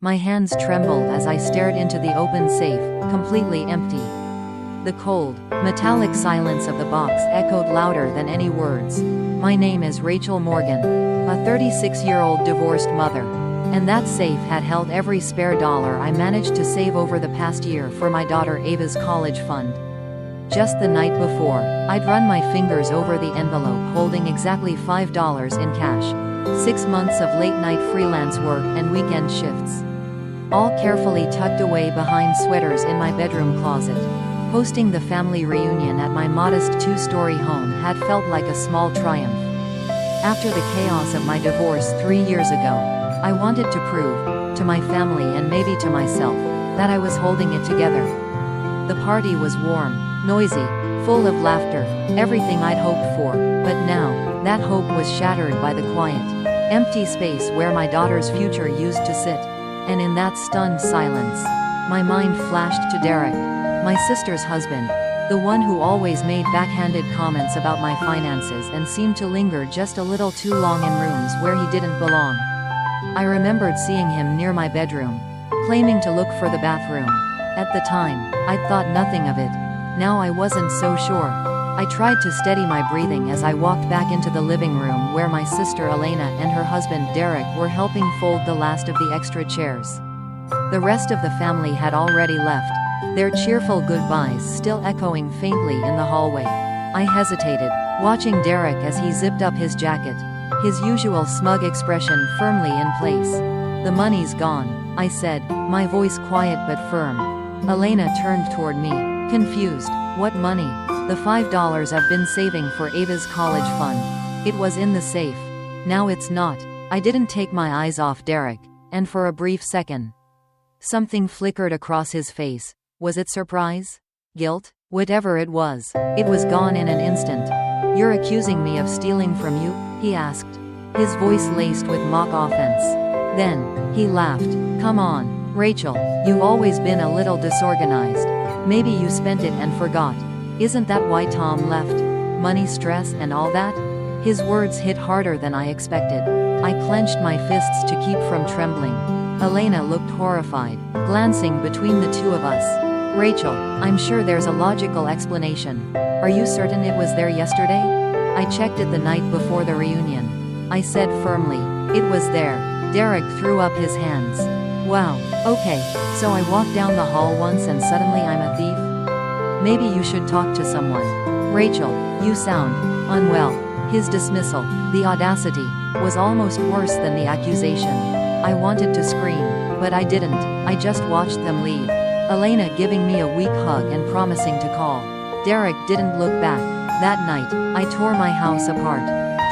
My hands trembled as I stared into the open safe, completely empty. The cold, metallic silence of the box echoed louder than any words. My name is Rachel Morgan, a 36-year-old divorced mother. And that safe had held every spare dollar I managed to save over the past year for my daughter Ava's college fund. Just the night before, I'd run my fingers over the envelope holding exactly $5 in cash. 6 months of late-night freelance work and weekend shifts. All carefully tucked away behind sweaters in my bedroom closet. Hosting the family reunion at my modest 2-story home had felt like a small triumph. After the chaos of my divorce 3 years ago, I wanted to prove, to my family and maybe to myself, that I was holding it together. The party was warm, noisy, full of laughter, everything I'd hoped for, but now, that hope was shattered by the quiet, empty space where my daughter's future used to sit. And in that stunned silence, my mind flashed to Derek, my sister's husband, the one who always made backhanded comments about my finances and seemed to linger just a little too long in rooms where he didn't belong. I remembered seeing him near my bedroom, claiming to look for the bathroom. At the time, I'd thought nothing of it. Now I wasn't so sure. I tried to steady my breathing as I walked back into the living room where my sister Elena and her husband Derek were helping fold the last of the extra chairs. The rest of the family had already left, their cheerful goodbyes still echoing faintly in the hallway. I hesitated, watching Derek as he zipped up his jacket, his usual smug expression firmly in place. "The money's gone," I said, my voice quiet but firm. Elena turned toward me, confused. "What money?" "The $5 I've been saving for Ava's college fund. It was in the safe. Now it's not." I didn't take my eyes off Derek, and for a brief second, something flickered across his face. Was it surprise? Guilt? Whatever it was gone in an instant. "You're accusing me of stealing from you?" he asked, his voice laced with mock offense. Then, he laughed. "Come on, Rachel, you've always been a little disorganized. Maybe you spent it and forgot. Isn't that why Tom left? Money stress and all that?" His words hit harder than I expected. I clenched my fists to keep from trembling. Elena looked horrified, glancing between the two of us. "Rachel, I'm sure there's a logical explanation. Are you certain it was there yesterday?" "I checked it the night before the reunion," I said firmly. "It was there." Derek threw up his hands. "Wow, okay, so I walked down the hall once and suddenly I'm a thief? Maybe you should talk to someone. Rachel, you sound unwell." His dismissal, the audacity, was almost worse than the accusation. I wanted to scream, but I didn't. I just watched them leave, Elena giving me a weak hug and promising to call. Derek didn't look back. That night, I tore my house apart.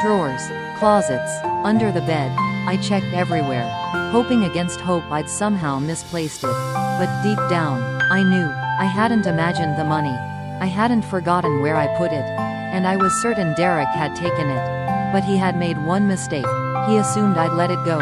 Drawers, closets, under the bed. I checked everywhere, hoping against hope I'd somehow misplaced it. But deep down, I knew I hadn't imagined the money. I hadn't forgotten where I put it. And I was certain Derek had taken it. But he had made one mistake. He assumed I'd let it go.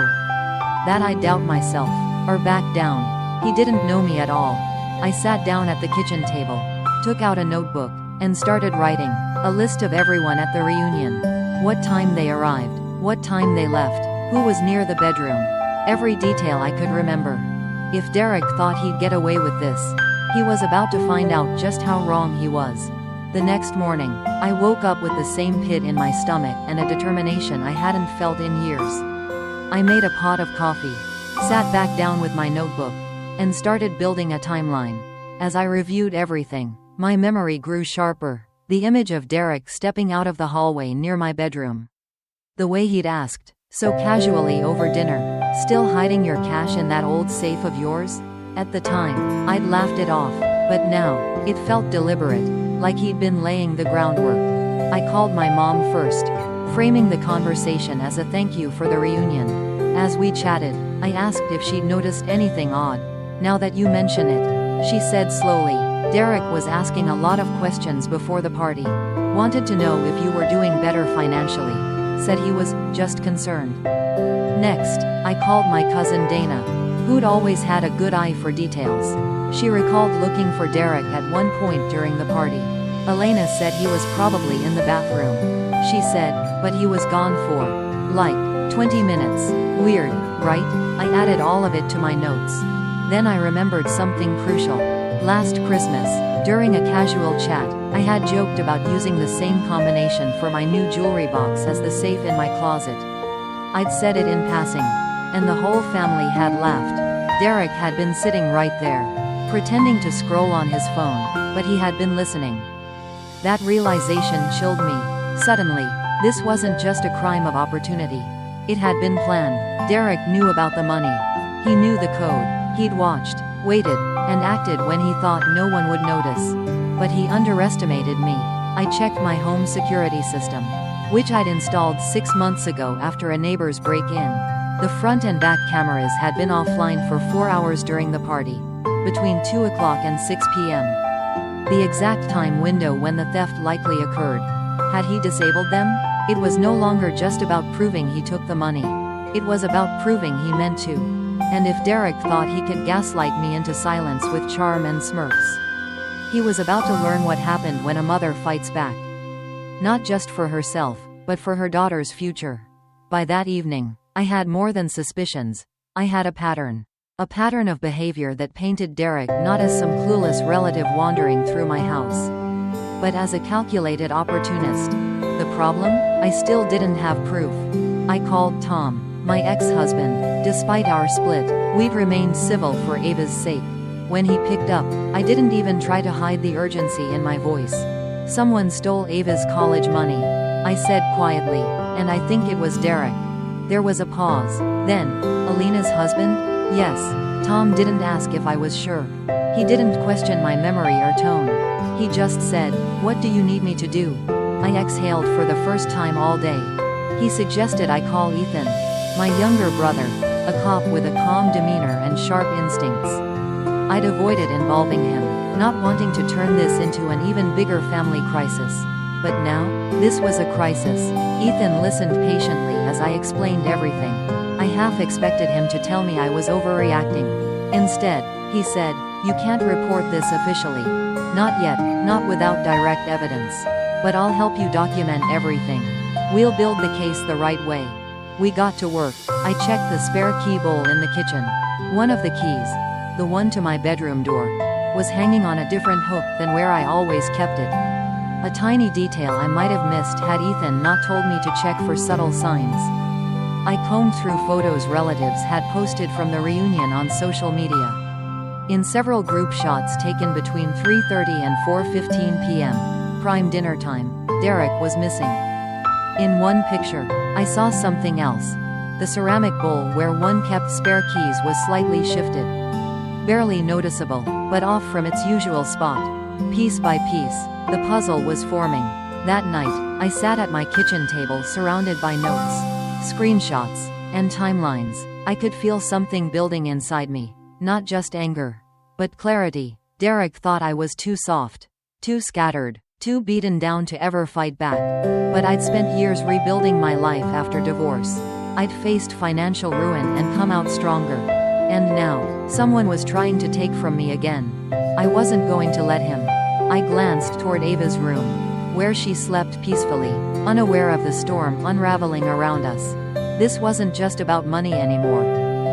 That I'd doubt myself, or back down. He didn't know me at all. I sat down at the kitchen table, took out a notebook, and started writing a list of everyone at the reunion. What time they arrived, what time they left, who was near the bedroom. Every detail I could remember. If Derek thought he'd get away with this, he was about to find out just how wrong he was. The next morning, I woke up with the same pit in my stomach and a determination I hadn't felt in years. I made a pot of coffee, sat back down with my notebook, and started building a timeline. As I reviewed everything, my memory grew sharper. The image of Derek stepping out of the hallway near my bedroom. The way he'd asked, so casually over dinner, "Still hiding your cash in that old safe of yours?" At the time, I'd laughed it off, but now, it felt deliberate, like he'd been laying the groundwork. I called my mom first, framing the conversation as a thank you for the reunion. As we chatted, I asked if she'd noticed anything odd. "Now that you mention it," she said slowly, "Derek was asking a lot of questions before the party. Wanted to know if you were doing better financially. Said he was just concerned." Next, I called my cousin Dana, who'd always had a good eye for details. She recalled looking for Derek at one point during the party. Elena said he was probably in the bathroom. She said, but he was gone for, like, 20 minutes. Weird, right? I added all of it to my notes. Then I remembered something crucial. Last Christmas, during a casual chat, I had joked about using the same combination for my new jewelry box as the safe in my closet. I'd said it in passing, and the whole family had laughed. Derek had been sitting right there, pretending to scroll on his phone, but he had been listening. That realization chilled me. Suddenly, this wasn't just a crime of opportunity. It had been planned. Derek knew about the money. He knew the code. He'd watched, waited, and acted when he thought no one would notice. But he underestimated me. I checked my home security system, which I'd installed 6 months ago after a neighbor's break-in. The front and back cameras had been offline for 4 hours during the party, between 2 o'clock and 6 p.m. The exact time window when the theft likely occurred. Had he disabled them? It was no longer just about proving he took the money. It was about proving he meant to. And if Derek thought he could gaslight me into silence with charm and smirks, he was about to learn what happened when a mother fights back. Not just for herself, but for her daughter's future. By that evening, I had more than suspicions. I had a pattern. A pattern of behavior that painted Derek not as some clueless relative wandering through my house, but as a calculated opportunist. The problem? I still didn't have proof. I called Tom, my ex-husband. Despite our split, we'd remained civil for Ava's sake. When he picked up, I didn't even try to hide the urgency in my voice. Someone stole Ava's college money, I said quietly, and I think it was Derek. There was a pause. Then, Alina's husband? Yes. Tom didn't ask if I was sure. He didn't question my memory or tone. He just said, "What do you need me to do?" I exhaled for the first time all day. He suggested I call Ethan, my younger brother, a cop with a calm demeanor and sharp instincts. I'd avoided involving him, not wanting to turn this into an even bigger family crisis. But now, this was a crisis. Ethan listened patiently as I explained everything. I half expected him to tell me I was overreacting. Instead, he said, "You can't report this officially. Not yet, not without direct evidence. But I'll help you document everything. We'll build the case the right way." We got to work. I checked the spare key bowl in the kitchen. One of the keys, the one to my bedroom door, was hanging on a different hook than where I always kept it. A tiny detail I might have missed had Ethan not told me to check for subtle signs. I combed through photos relatives had posted from the reunion on social media. In several group shots taken between 3:30 and 4:15 p.m., prime dinner time, Derek was missing. In one picture, I saw something else. The ceramic bowl where one kept spare keys was slightly shifted. Barely noticeable, but off from its usual spot. Piece by piece, the puzzle was forming. That night, I sat at my kitchen table surrounded by notes, screenshots, and timelines. I could feel something building inside me. Not just anger, but clarity. Derek thought I was too soft, too scattered, too beaten down to ever fight back. But I'd spent years rebuilding my life after divorce. I'd faced financial ruin and come out stronger. And now, someone was trying to take from me again. I wasn't going to let him. I glanced toward Ava's room, where she slept peacefully, unaware of the storm unraveling around us. This wasn't just about money anymore.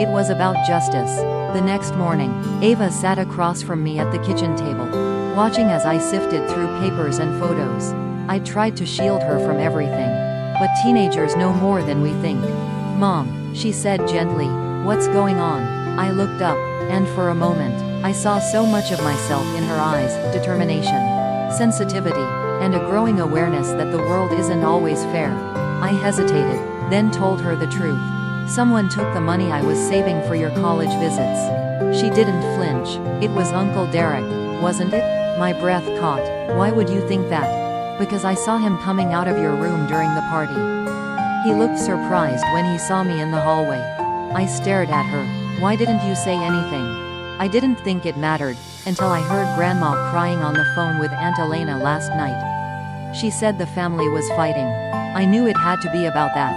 It was about justice. The next morning, Ava sat across from me at the kitchen table, watching as I sifted through papers and photos. I tried to shield her from everything. But teenagers know more than we think. "Mom," she said gently, "what's going on?" I looked up, and for a moment, I saw so much of myself in her eyes: determination, sensitivity, and a growing awareness that the world isn't always fair. I hesitated, then told her the truth. "Someone took the money I was saving for your college visits." She didn't flinch. "It was Uncle Derek, wasn't it?" My breath caught. "Why would you think that?" "Because I saw him coming out of your room during the party." He looked surprised when he saw me in the hallway. I stared at her. "Why didn't you say anything?" I didn't think it mattered, until I heard Grandma crying on the phone with Aunt Elena last night. She said the family was fighting. I knew it had to be about that.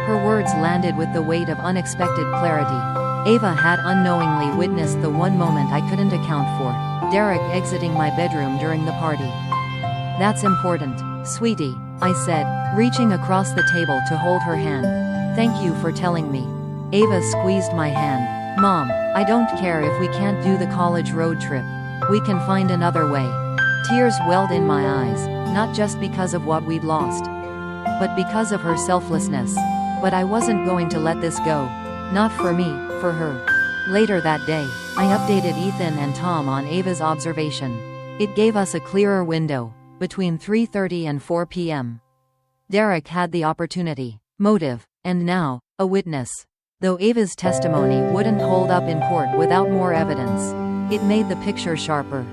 Her words landed with the weight of unexpected clarity. Ava had unknowingly witnessed the one moment I couldn't account for: Derek exiting my bedroom during the party. "That's important, sweetie," I said, reaching across the table to hold her hand. "Thank you for telling me." Ava squeezed my hand. Mom, I don't care if we can't do the college road trip. We can find another way. Tears welled in my eyes, not just because of what we'd lost, but because of her selflessness. But I wasn't going to let this go. Not for me, for her. Later that day, I updated Ethan and Tom on Ava's observation. It gave us a clearer window, between 3:30 and 4 p.m. Derek had the opportunity, motive, and now, a witness. Though Ava's testimony wouldn't hold up in court without more evidence, it made the picture sharper.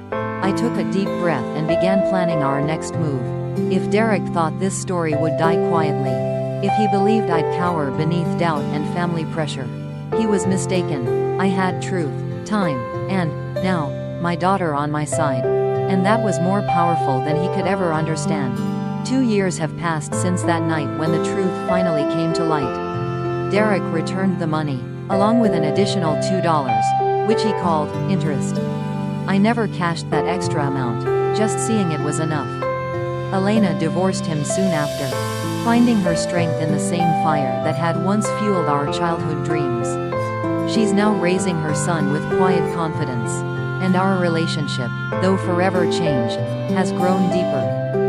I took a deep breath and began planning our next move. If Derek thought this story would die quietly, if he believed I'd cower beneath doubt and family pressure, he was mistaken. I had truth, time, and, now, my daughter on my side. And that was more powerful than he could ever understand. 2 years have passed since that night when the truth finally came to light. Derek returned the money, along with an additional $2, which he called interest. I never cashed that extra amount, just seeing it was enough. Elena divorced him soon after, finding her strength in the same fire that had once fueled our childhood dreams. She's now raising her son with quiet confidence, and our relationship, though forever changed, has grown deeper,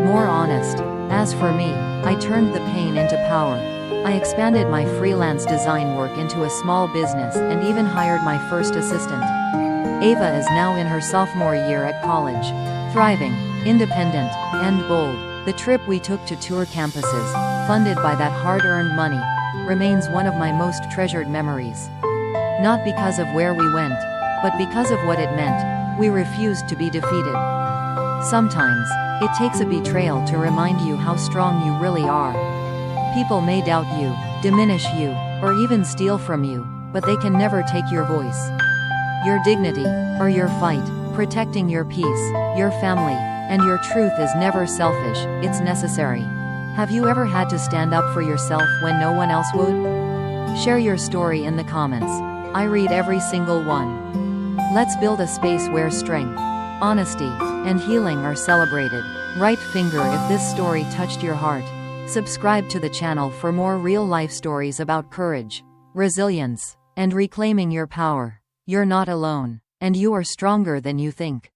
more honest. As for me, I turned the pain into power. I expanded my freelance design work into a small business and even hired my first assistant. Ava is now in her sophomore year at college, thriving, independent, and bold. The trip we took to tour campuses, funded by that hard-earned money, remains one of my most treasured memories. Not because of where we went, but because of what it meant. We refused to be defeated. Sometimes, it takes a betrayal to remind you how strong you really are. People may doubt you, diminish you, or even steal from you, but they can never take your voice, your dignity, or your fight. Protecting your peace, your family, and your truth is never selfish, it's necessary. Have you ever had to stand up for yourself when no one else would? Share your story in the comments. I read every single one. Let's build a space where strength, honesty, and healing are celebrated. Right finger if this story touched your heart. Subscribe to the channel for more real-life stories about courage, resilience, and reclaiming your power. You're not alone, and you are stronger than you think.